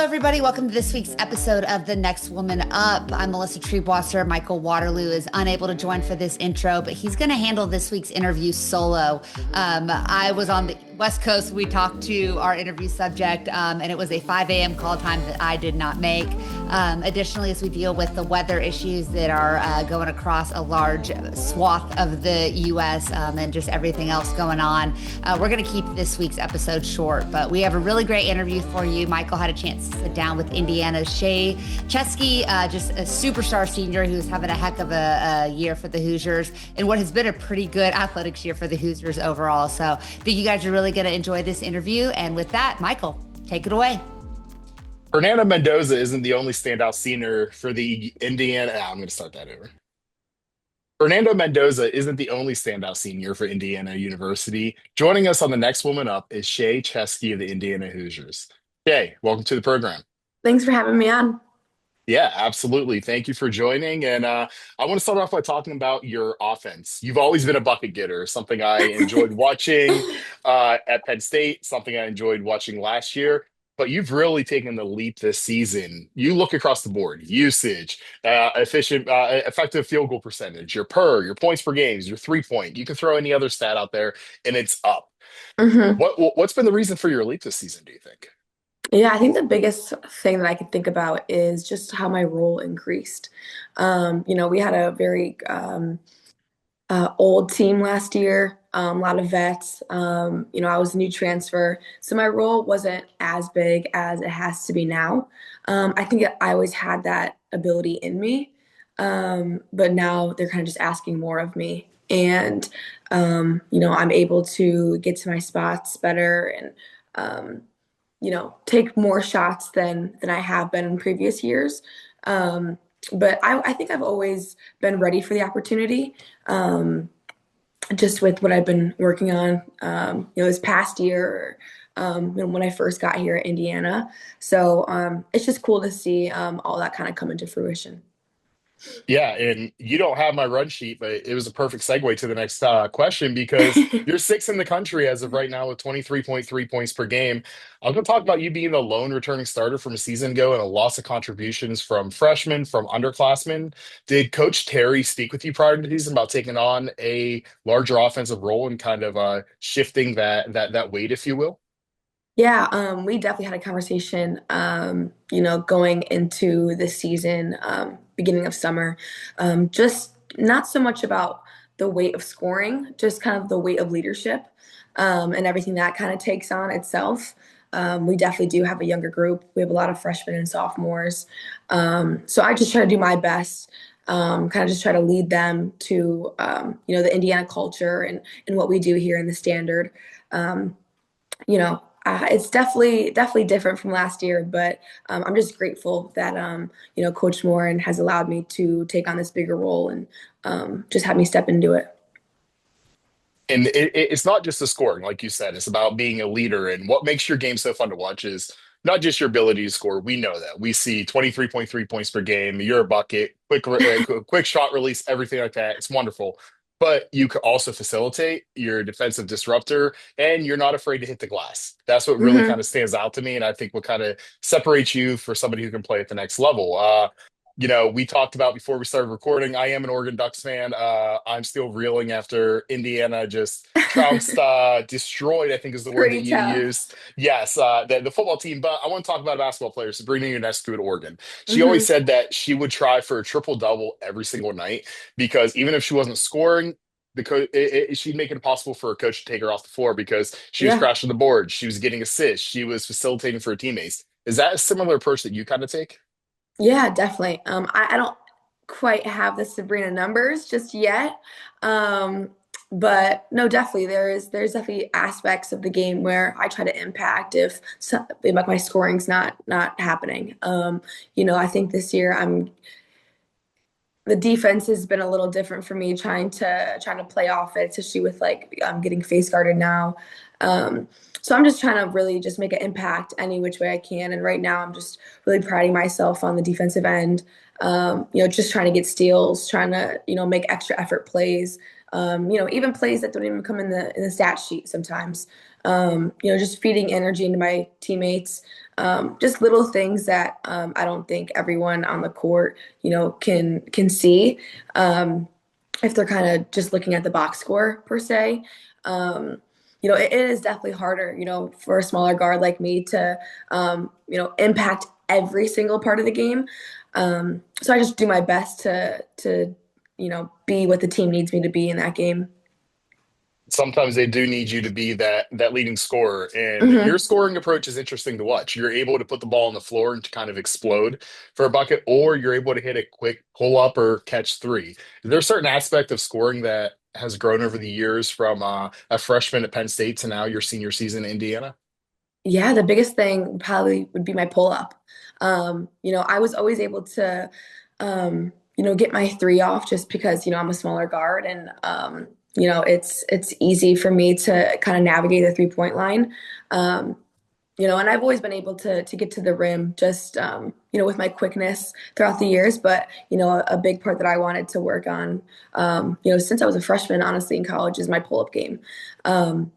everybody. Welcome to this week's episode of The Next Woman Up. I'm Melissa Treebwasser. Michael Waterloo is unable to join for this intro, but he's going to handle this week's interview solo. I was on the West Coast. We talked to our interview subject, and it was a 5 a.m. call time that I did not make. Additionally, as we deal with the weather issues that are going across a large swath of the U.S. And just everything else going on, we're going to keep this week's episode short, but we have a really great interview for you. Michael had a chance to sit down with Indiana's Shay Ciezki, just a superstar senior who's having a heck of a year for the Hoosiers and what has been a pretty good athletics year for the Hoosiers overall. So I think you guys are really going to enjoy this interview. And with that, Michael, take it away. Fernando Mendoza isn't the only standout senior for the Indiana. I'm going to start that over. Fernando Mendoza isn't the only standout senior for Indiana University. Joining us on the next woman up is Shay Ciezki of the Indiana Hoosiers. Shay, welcome to the program. Thanks for having me on. Yeah, absolutely. Thank you for joining. And I want to start off by talking about your offense. You've always been a bucket getter, something I enjoyed watching at Penn State, something I enjoyed watching last year. But you've really taken the leap this season. You look across the board: usage, effective field goal percentage, your points per games, your 3 point. You can throw any other stat out there, and it's up. hmm What's been the reason for your leap this season, do you think? Yeah, I think the biggest thing that I could think about is just how my role increased. We had a very old team last year, a lot of vets. I was a new transfer, so my role wasn't as big as it has to be now. I think I always had that ability in me, but now they're kind of just asking more of me. And, I'm able to get to my spots better and, take more shots than I have been in previous years. But I think I've always been ready for the opportunity, just with what I've been working on, this past year, when I first got here at Indiana. So it's just cool to see all that kind of come into fruition. Yeah, and you don't have my run sheet, but it was a perfect segue to the next question because you're sixth in the country as of right now with 23.3 points per game. I'm going to talk about you being the lone returning starter from a season ago and a loss of contributions from freshmen, from underclassmen. Did Coach Terry speak with you prior to the season about taking on a larger offensive role and kind of shifting that weight, if you will? Yeah, we definitely had a conversation, going into the season, beginning of summer, just not so much about the weight of scoring, just kind of the weight of leadership, and everything that kind of takes on itself. We definitely do have a younger group. We have a lot of freshmen and sophomores. So I just try to do my best, kind of just try to lead them to, the Indiana culture and what we do here in the Standard. It's definitely different from last year, but I'm just grateful that Coach Moore has allowed me to take on this bigger role and just have me step into it. And it's not just the scoring, like you said. It's about being a leader. And what makes your game so fun to watch is not just your ability to score. We know that. We see 23.3 points per game. You're a bucket, quick shot release, everything like that. It's wonderful. But you could also facilitate your defensive disruptor, and you're not afraid to hit the glass. That's what really hmm kind of stands out to me. And I think what kind of separates you for somebody who can play at the next level. We talked about before we started recording. I am an Oregon Ducks fan. I'm still reeling after Indiana just trounced, destroyed, I think is the word that Pretty you tough. used. Yes, the football team. But I want to talk about a basketball player, Sabrina Ionescu at Oregon. She always hmm said that she would try for a triple double every single night because even if she wasn't scoring, she'd make it impossible for a coach to take her off the floor because she was Yeah. crashing the board, she was getting assists, she was facilitating for her teammates. Is that a similar approach that you kind of take? Yeah, definitely. I don't quite have the Sabrina numbers just yet. Um, but no, definitely there's definitely aspects of the game where I try to impact if like my scoring's not happening. I think this year the defense has been a little different for me trying to play off it, especially with like I'm getting face guarded now. So I'm just trying to really just make an impact any which way I can. And right now I'm just really priding myself on the defensive end. Just trying to get steals, trying to, make extra effort plays. Even plays that don't even come in the stat sheet sometimes. Just feeding energy into my teammates. just little things that I don't think everyone on the court, can see if they're kind of just looking at the box score per se. It is definitely harder, for a smaller guard like me to, impact every single part of the game. So I just do my best to be what the team needs me to be in that game. Sometimes they do need you to be that leading scorer, and your Hmm. scoring approach is interesting to watch. You're able to put the ball on the floor and to kind of explode for a bucket, or you're able to hit a quick pull up or catch three. Is there a certain aspect of scoring that has grown over the years from a freshman at Penn State to now your senior season in Indiana? Yeah, the biggest thing probably would be my pull up. I was always able to, get my three off just because, I'm a smaller guard and, it's easy for me to kind of navigate the 3-point line. Um, and I've always been able to get to the rim just, with my quickness throughout the years. But, a big part that I wanted to work on, since I was a freshman, honestly, in college is my pull up game. Um,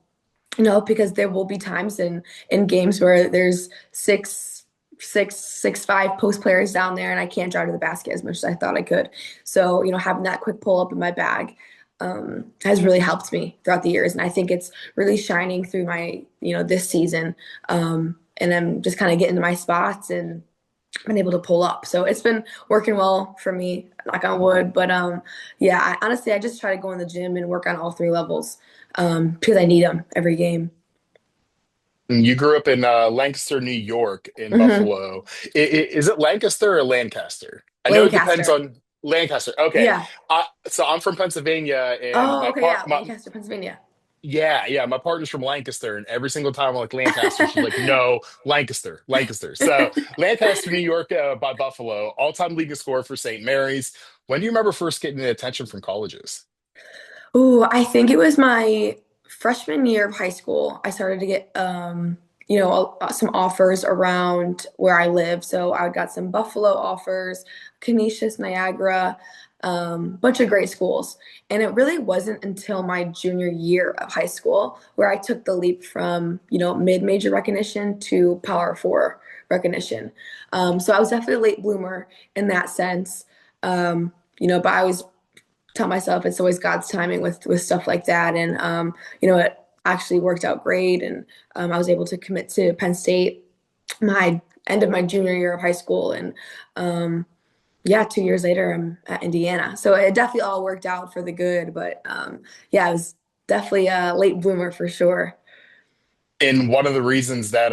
because there will be times in games where there's 5 post players down there, and I can't drive to the basket as much as I thought I could. So, having that quick pull up in my bag has really helped me throughout the years, and I think it's really shining through my this season. And I'm just kind of getting to my spots and been able to pull up. So it's been working well for me, knock on wood. But yeah, honestly, I just try to go in the gym and work on all 3 levels because I need them every game. You grew up in Lancaster, New York, in Hmm. Buffalo. Is it Lancaster or Lancaster? I know it depends Lancaster. on Lancaster. Okay, Yeah. so I'm from Pennsylvania, and Oh, okay. Yeah. Lancaster, Pennsylvania. yeah, my partner's from Lancaster, and every single time I'm like Lancaster, she's like, no, Lancaster, Lancaster. So Lancaster, New York, by Buffalo, all-time leading scorer for St. Mary's. When do you remember first getting the attention from colleges? Ooh, I think it was my freshman year of high school. I started to get, some offers around where I live. So I got some Buffalo offers, Canisius, Niagara, bunch of great schools. And it really wasn't until my junior year of high school where I took the leap from, mid-major recognition to Power Four recognition. So I was definitely a late bloomer in that sense. But I was tell myself it's always God's timing with stuff like that. And it actually worked out great. And I was able to commit to Penn State my end of my junior year of high school. And yeah, 2 years later, I'm at Indiana. So it definitely all worked out for the good. But yeah, I was definitely a late bloomer for sure. And one of the reasons that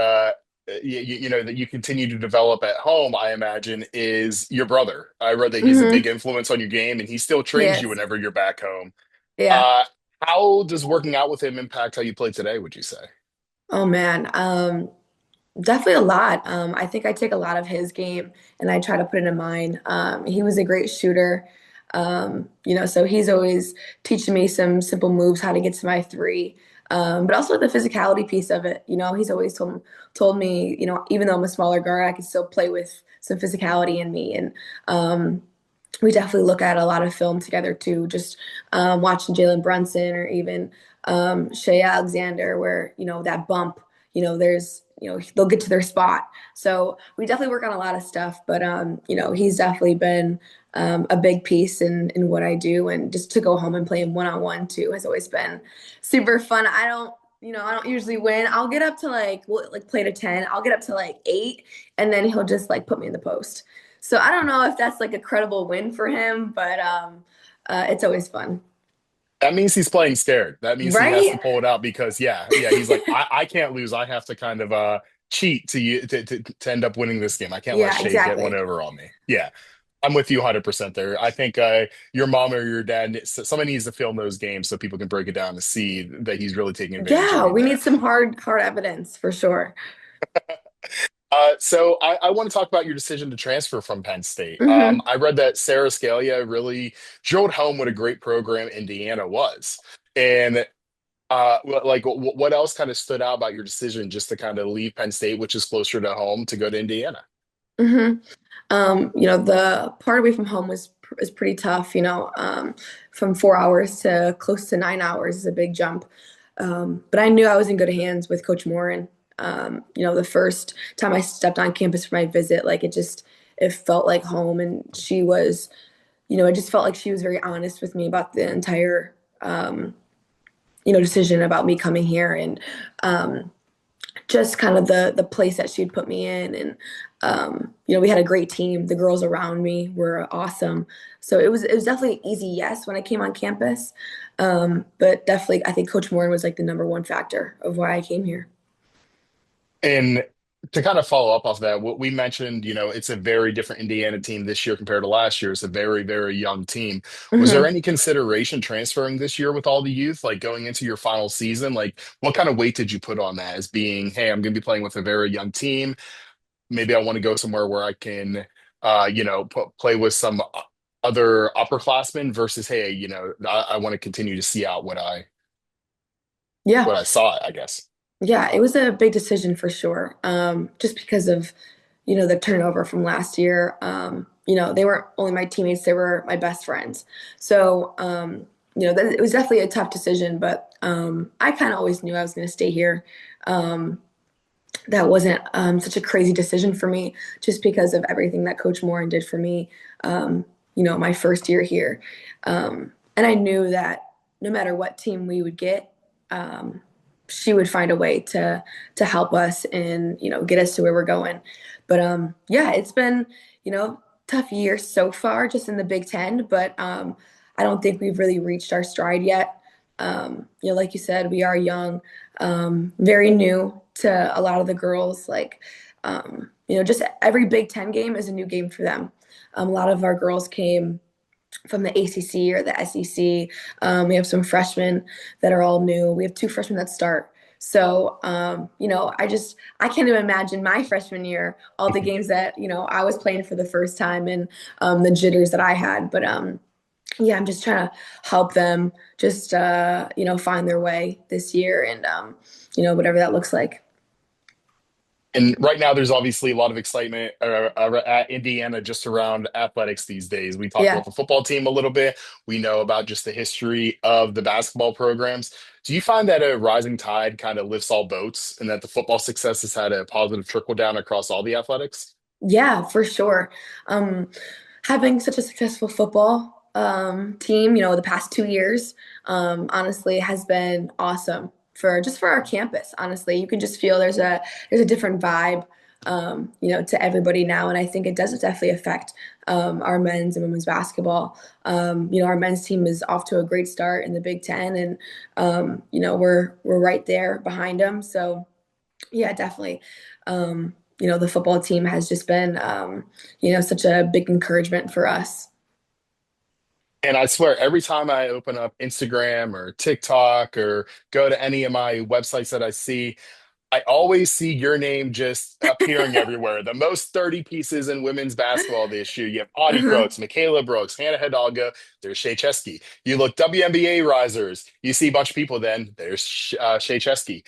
that you continue to develop at home, I imagine, is your brother. I read that he's a big Hmm. influence on your game, and he still trains you Yes. whenever you're back home. Yeah. Uh, how does working out with him impact how you play today, would you say? Oh man. Definitely a lot. I think I take a lot of his game and I try to put it in mine. He was a great shooter. So he's always teaching me some simple moves, how to get to my three. But also the physicality piece of it. He's always told me, even though I'm a smaller guard, I can still play with some physicality in me. And we definitely look at a lot of film together too, just watching Jalen Brunson or even Shay Alexander, where, that bump, there's, they'll get to their spot. So we definitely work on a lot of stuff, but, he's definitely been a big piece in what I do. And just to go home and play him one-on-one too has always been super fun. I don't usually win. I'll get up to like play to 10. I'll get up to like 8, and then he'll just like put me in the post. So I don't know if that's like a credible win for him, but it's always fun. That means he's playing scared. That means he has to Right? pull it out because yeah, he's like, I can't lose. I have to kind of cheat to you to end up winning this game. I can't let Yeah, Shay get one exactly. over on me. Yeah. I'm with you 100% there. I think your mom or your dad, somebody needs to film those games so people can break it down to see that he's really taking advantage of Yeah, you we need there. some hard evidence for sure. So I want to talk about your decision to transfer from Penn State. Hmm. I read that Sarah Scalia really drilled home what a great program Indiana was. And like, what else kind of stood out about your decision just to kind of leave Penn State, which is closer to home, to go to Indiana? Hmm. The part away from home is pretty tough. From 4 hours to close to 9 hours is a big jump. But I knew I was in good hands with Coach Morin. The first time I stepped on campus for my visit, like it felt like home. And she was, it just felt like she was very honest with me about the entire, decision about me coming here, and just kind of the place that she'd put me in. And, we had a great team. The girls around me were awesome. So it was definitely an easy yes when I came on campus. But definitely, I think Coach Moore was like the number one factor of why I came here. And to kind of follow up off that, what we mentioned, it's a very different Indiana team this year compared to last year. It's a very, very young team. Was there Mhm. any consideration transferring this year with all the youth, like going into your final season? Like, what kind of weight did you put on that as being, hey, I'm going to be playing with a very young team. Maybe I want to go somewhere where I can, play with some other upperclassmen versus, hey, I want to continue to see out Yeah. what I saw, I guess. Yeah, it was a big decision for sure. Just because of, the turnover from last year. They weren't only my teammates, they were my best friends. So, it was definitely a tough decision, but I kind of always knew I was going to stay here. Um, that wasn't such a crazy decision for me just because of everything that Coach Morin did for me, my first year here. And I knew that no matter what team we would get, she would find a way to help us and get us to where we're going. But yeah, it's been tough year so far just in the Big Ten, but I don't think we've really reached our stride yet. Like you said, we are young, very new to a lot of the girls. Like just every Big Ten game is a new game for them. A lot of our girls came from the ACC or the SEC. We have some freshmen that are all new. We have two freshmen that start. So, I can't even imagine my freshman year, all the games that, I was playing for the first time, and the jitters that I had. But yeah, I'm just trying to help them just, find their way this year, and, whatever that looks like. And right now, there's obviously a lot of excitement at Indiana just around athletics these days. We talked Yeah. about the football team a little bit. We know about just the history of the basketball programs. Do you find that a rising tide kind of lifts all boats and that the football success has had a positive trickle down across all the athletics? Yeah, for sure. Um, Having such a successful football team, the past 2 years, honestly, has been awesome for our campus. Honestly, you can just feel there's a different vibe, to everybody now, and I think it does definitely affect our men's and women's basketball. Our men's team is off to a great start in the Big Ten, and we're right there behind them. So yeah, definitely. The football team has just been, such a big encouragement for us. And I swear, every time I open up Instagram or TikTok or go to any of my websites that I see, I always see your name just appearing everywhere. The most 30 pieces in women's basketball this year. You have Audie Uh-huh. Crooks, Michaela Brooks, Hannah Hidalgo. There's Shay Ciezki. You look WNBA risers. You see a bunch of people. Then there's Shay Ciezki.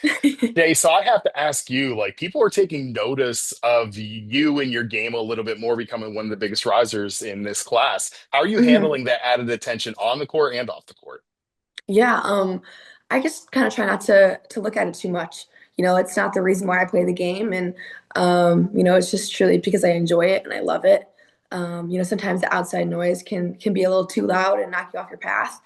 Jay, so I have to ask you, like, people are taking notice of you and your game a little bit more, becoming one of the biggest risers in this class. How are you Mhm. handling that added attention on the court and off the court? Yeah, I just kind of try not to look at it too much. It's not the reason why I play the game, and it's just truly because I enjoy it and I love it. Sometimes the outside noise can be a little too loud and knock you off your path.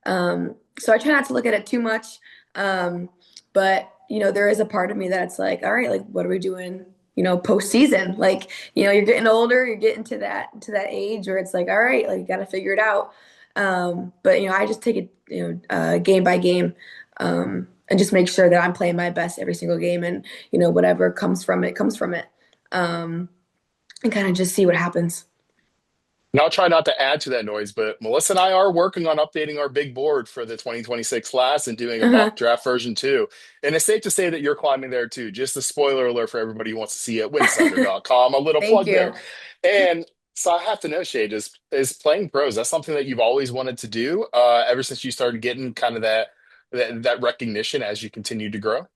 So I try not to look at it too much. But there is a part of me that's like, all right, like what are we doing? Postseason. Like, you're getting older, you're getting to that age where it's like, all right, like you got to figure it out. But I just take it, game by game, and just make sure that I'm playing my best every single game, and whatever comes from it comes from it, and kind of just see what happens. And I'll try not to add to that noise, but Melissa and I are working on updating our big board for the 2026 class and doing a Uh-huh. mock draft version too. And it's safe to say that you're climbing there too. Just a spoiler alert for everybody who wants to see it, winsidr.com, a little Thank plug there. you. And so I have to know, Shay, is playing pros, that's something that you've always wanted to do ever since you started getting kind of that recognition as you continue to grow?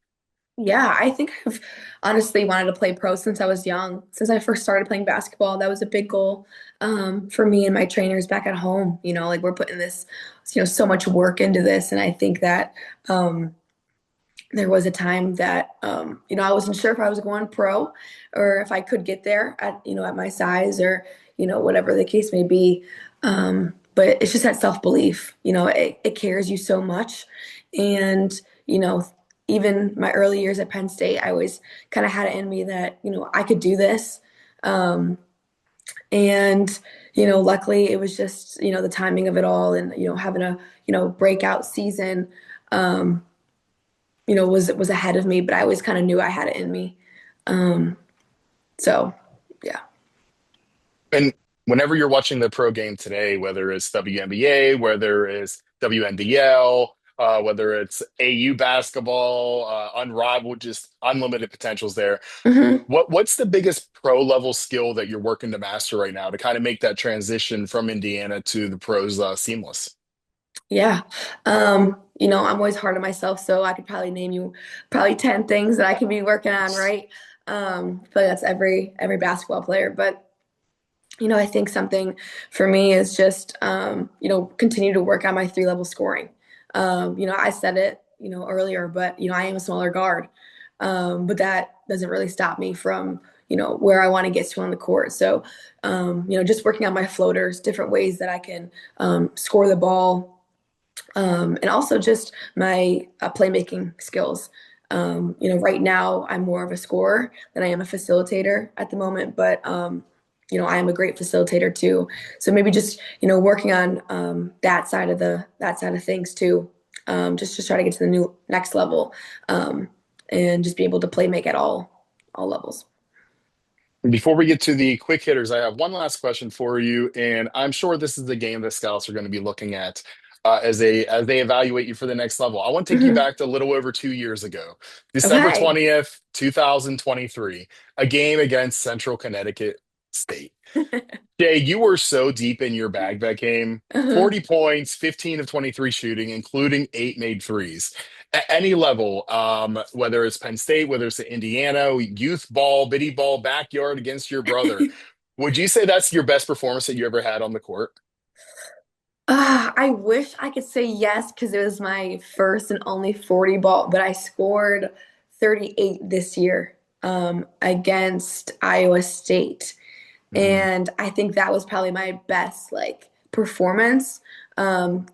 Yeah, I think I've honestly wanted to play pro since I was young. Since I first started playing basketball, that was a big goal for me and my trainers back at home. Like we're putting this, so much work into this, and I think that there was a time that I wasn't sure if I was going pro or if I could get there at at my size or whatever the case may be. But it's just that self-belief. It carries you so much. And you know even my early years at Penn State, I always kind of had it in me that I could do this. Um, and luckily it was just the timing of it all, and having a breakout season. Um, was ahead of me, but I always kind of knew I had it in me. Um, so yeah. And whenever you're watching the pro game today, whether it's WNBA, whether it's WNBL, whether it's AU basketball, unrivaled, just unlimited potentials there. hmm What's the biggest pro level skill that you're working to master right now to kind of make that transition from Indiana to the pros seamless? Yeah. I'm always hard on myself, so I could probably name you probably 10 things that I could be working on, right? I feel like that's every basketball player. But I think something for me is just continue to work on my three-level scoring. I said it, earlier, but I am a smaller guard. But that doesn't really stop me from, where I want to get to on the court. So, just working on my floaters, different ways that I can score the ball, and also just my playmaking skills. Right now I'm more of a scorer than I am a facilitator at the moment, but I am a great facilitator too. So maybe just working on that side of things too, just to try to get to the new next level, and just be able to play make at all levels. Before we get to the quick hitters, I have one last question for you, and I'm sure this is the game that scouts are going to be looking at as they evaluate you for the next level. I want to take you Mhm. back to a little over 2 years ago, December Okay. 20th, 2023, a game against Central Connecticut State. Jay, you were so deep in your bag that game. Uh-huh. 40 points, 15 of 23 shooting, including eight made threes. At any level, whether it's Penn State, whether it's Indiana, youth ball, biddy ball, backyard against your brother, would you say that's your best performance that you ever had on the court? I wish I could say yes because it was my first and only 40 ball, but I scored 38 this year against Iowa State. Mhm. And I think that was probably my best like performance,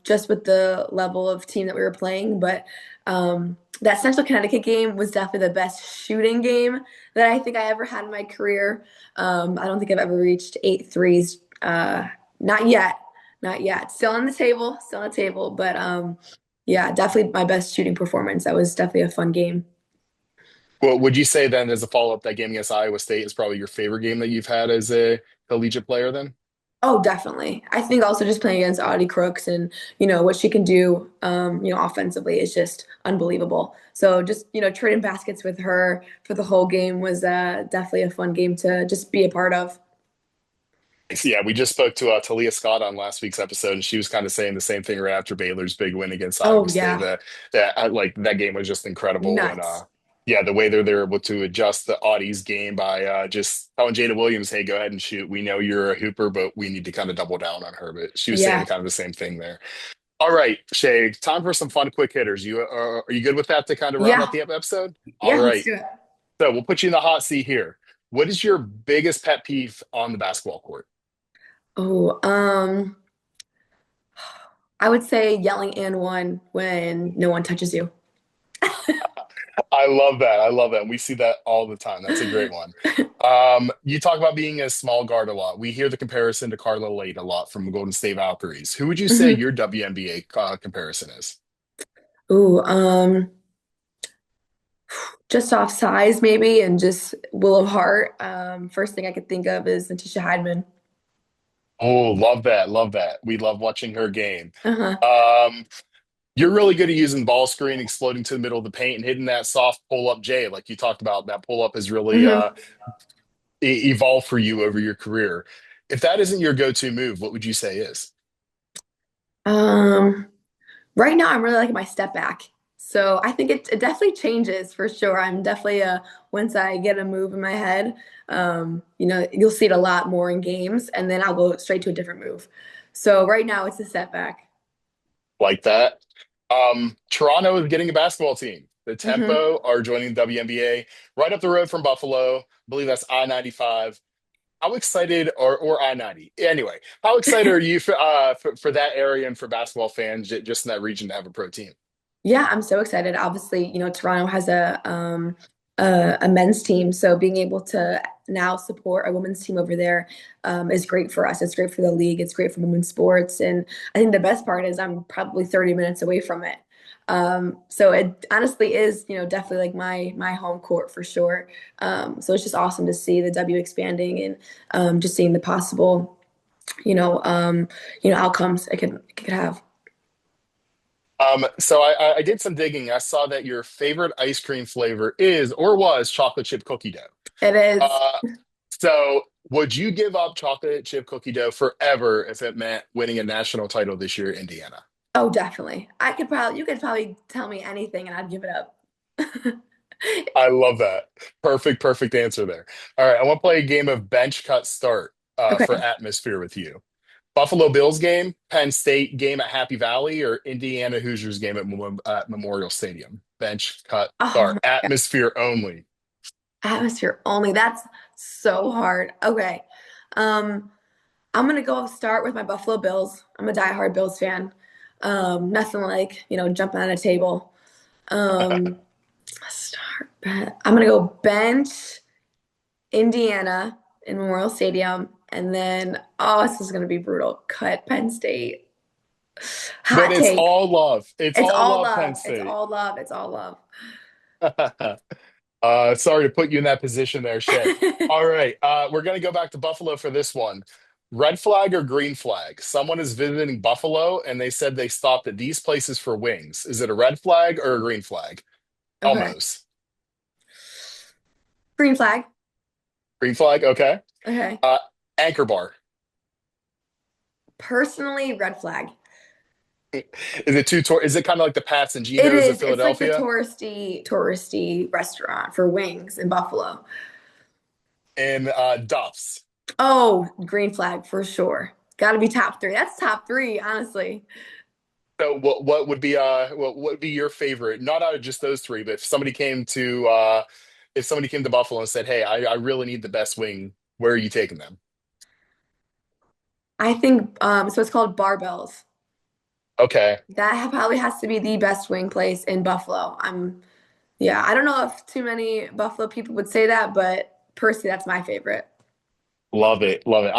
just with the level of team that we were playing. But that Central Connecticut game was definitely the best shooting game that I think I ever had in my career. I don't think I've ever reached eight threes. Not yet, not yet. Still on the table, still on the table. But yeah, definitely my best shooting performance. That was definitely a fun game. Well, would you say then, as a follow-up, that game against Iowa State is probably your favorite game that you've had as a collegiate player then? Oh, definitely. I think also just playing against Audie Crooks and what she can do, offensively is just unbelievable. So just trading baskets with her for the whole game was definitely a fun game to just be a part of. Yeah, we just spoke to Talia Scott on last week's episode, and she was kind of saying the same thing right after Baylor's big win against Iowa Oh State. yeah, That like that game was just incredible, and nuts. yeah, the way they're able to adjust the Audie's game by just telling Jada Williams, "Hey, go ahead and shoot. We know you're a hooper, but we need to kind of double down on her." But she was saying Yeah, kind of the same thing there. All right, Shay, time for some fun, quick hitters. You are you good with that to kind of round out yeah, the episode? All yeah. Let's right, do it. so we'll put you in the hot seat here. What is your biggest pet peeve on the basketball court? Oh, I would say yelling and one when no one touches you. I love that. I love that. And we see that all the time. That's a great one. You talk about being a small guard a lot. We hear the comparison to Carla Late a lot from the Golden State Valkyries. Who would you say Mhm. your WNBA comparison is? Ooh, just off size maybe, and just will of heart. First thing I could think of is Natisha Hydeman. Oh, love that. Love that. We love watching her game. Uh-huh. Um, you're really good at using ball screen, exploding to the middle of the paint, and hitting that soft pull up J, like you talked about. That pull up has really hmm evolved for you over your career. If that isn't your go-to move, what would you say is? Um, right now I'm really liking my step back. So I think it definitely changes for sure. I'm definitely once I get a move in my head, you'll see it a lot more in games, and then I'll go straight to a different move. So right now it's a step back. Like that? Toronto is getting a basketball team. the Hmm. Tempo are joining the WNBA right up the road from Buffalo. I believe that's I-95. How excited, or I-90? Anyway, how excited are you for that area and for basketball fans just in that region to have a pro team? Yeah, I'm so excited. Obviously, Toronto has a men's team, so being able to now support a women's team over there is great for us. It's great for the league. It's great for women's sports, and I think the best part is I'm probably 30 minutes away from it. So it honestly is, definitely like my home court for sure. So it's just awesome to see the W expanding and just seeing the possible, outcomes it could have. So I did some digging. I saw that your favorite ice cream flavor is or was chocolate chip cookie dough. It is. Uh, so would you give up chocolate chip cookie dough forever if it meant winning a national title this year in Indiana? Oh, definitely. You could probably tell me anything and I'd give it up. I love that. Perfect answer there. All right, I want to play a game of bench cut start for Okay. atmosphere with you. Buffalo Bills game, Penn State game at Happy Valley, or Indiana Hoosiers game at Memorial Stadium. Bench cut Oh start, my God. atmosphere only. Atmosphere only. That's so hard. Okay. Um, I'm gonna go start with my Buffalo Bills. I'm a diehard Bills fan. Nothing like, jumping on a table. Um, I'm gonna go bench Indiana in Memorial Stadium, and then this is gonna be brutal. Cut Penn State. But Hot it's take. all love. It's It's all all love, love. Penn It's State. all love. It's all love. Sorry to put you in that position there, Shay. All right, we're going to go back to Buffalo for this one. Red flag or green flag? Someone is visiting Buffalo and they said they stopped at these places for wings. Is it a red flag or a green flag? Okay. Almost. Green flag. Green flag, okay. Okay. Uh, Anchor Bar. Personally, red flag. Is it kind of like the Pats and It Genos of is. It's like the Philadelphia? touristy restaurant for wings in Buffalo. And Duff's. Oh, green flag for sure. Got to be top three. That's top three, honestly. So what would be what would be your favorite? Not out of just those three, but if somebody came to Buffalo and said, "Hey, I really need the best wing," where are you taking them? I think so. It's called Barbells. Okay, Probably has to be the best wing place in Buffalo. Yeah. I don't know if too many Buffalo people would say that, but personally, that's my favorite. love it, love it.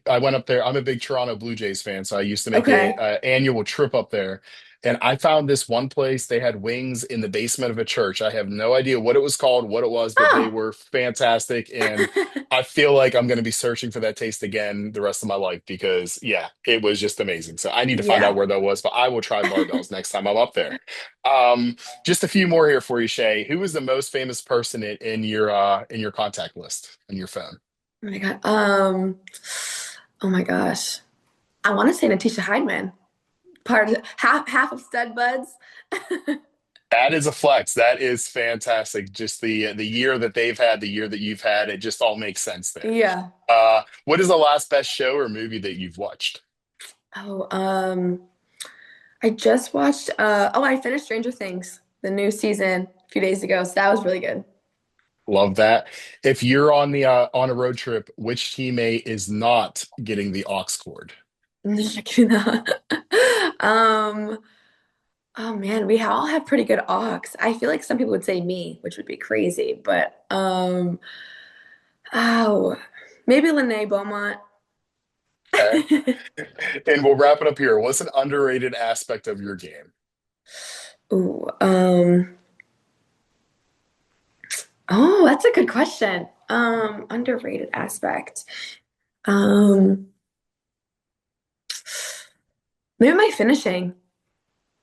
I went up there. I'm a big Toronto Blue Jays fan, so I used to make Okay. a annual trip up there. And I found this one place. They had wings in the basement of a church. I have no idea what it was called, what it was, but they Oh. were fantastic. And I feel like I'm going to be searching for that taste again the rest of my life because, yeah, it was just amazing. So I need to find out Yeah. where that was, but I will try barbells next time I'm up there. Um, just a few more here for you, Shay. Who is the most famous person in your contact list on your phone? Oh my God. Oh my gosh. I want to say Natisha Hideman. Part of half of Stud Buds. That is a flex. That is fantastic. Just the year that they've had, the year that you've had, it just all makes sense there. Yeah. What is the last best show or movie that you've watched? Oh, I just watched I finished Stranger Things, the new season a few days ago, so that was really good. Love that. If you're on a road trip, which teammate is not getting the aux cord? Um, oh man, we all have pretty good aux. I feel like some people would say me, which would be crazy, but oh, maybe Lene Beaumont. Okay. And we'll wrap it up here. What's an underrated aspect of your game? Ooh, oh, that's a good question. Underrated aspect. Um, Maybe my finishing.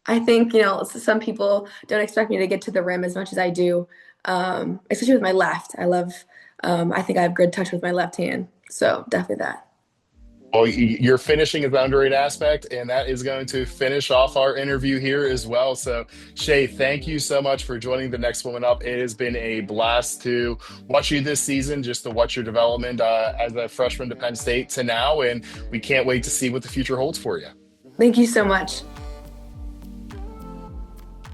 I think, some people don't expect me to get to the rim as much as I do, especially with my left. I think I have good touch with my left hand. So definitely that. Well, your finishing is the underrated aspect, and that is going to finish off our interview here as well. So, Shay, thank you so much for joining the Next Woman Up. It has been a blast to watch you this season, just to watch your development as a freshman to Penn State to now, and we can't wait to see what the future holds for you. Thank you so much.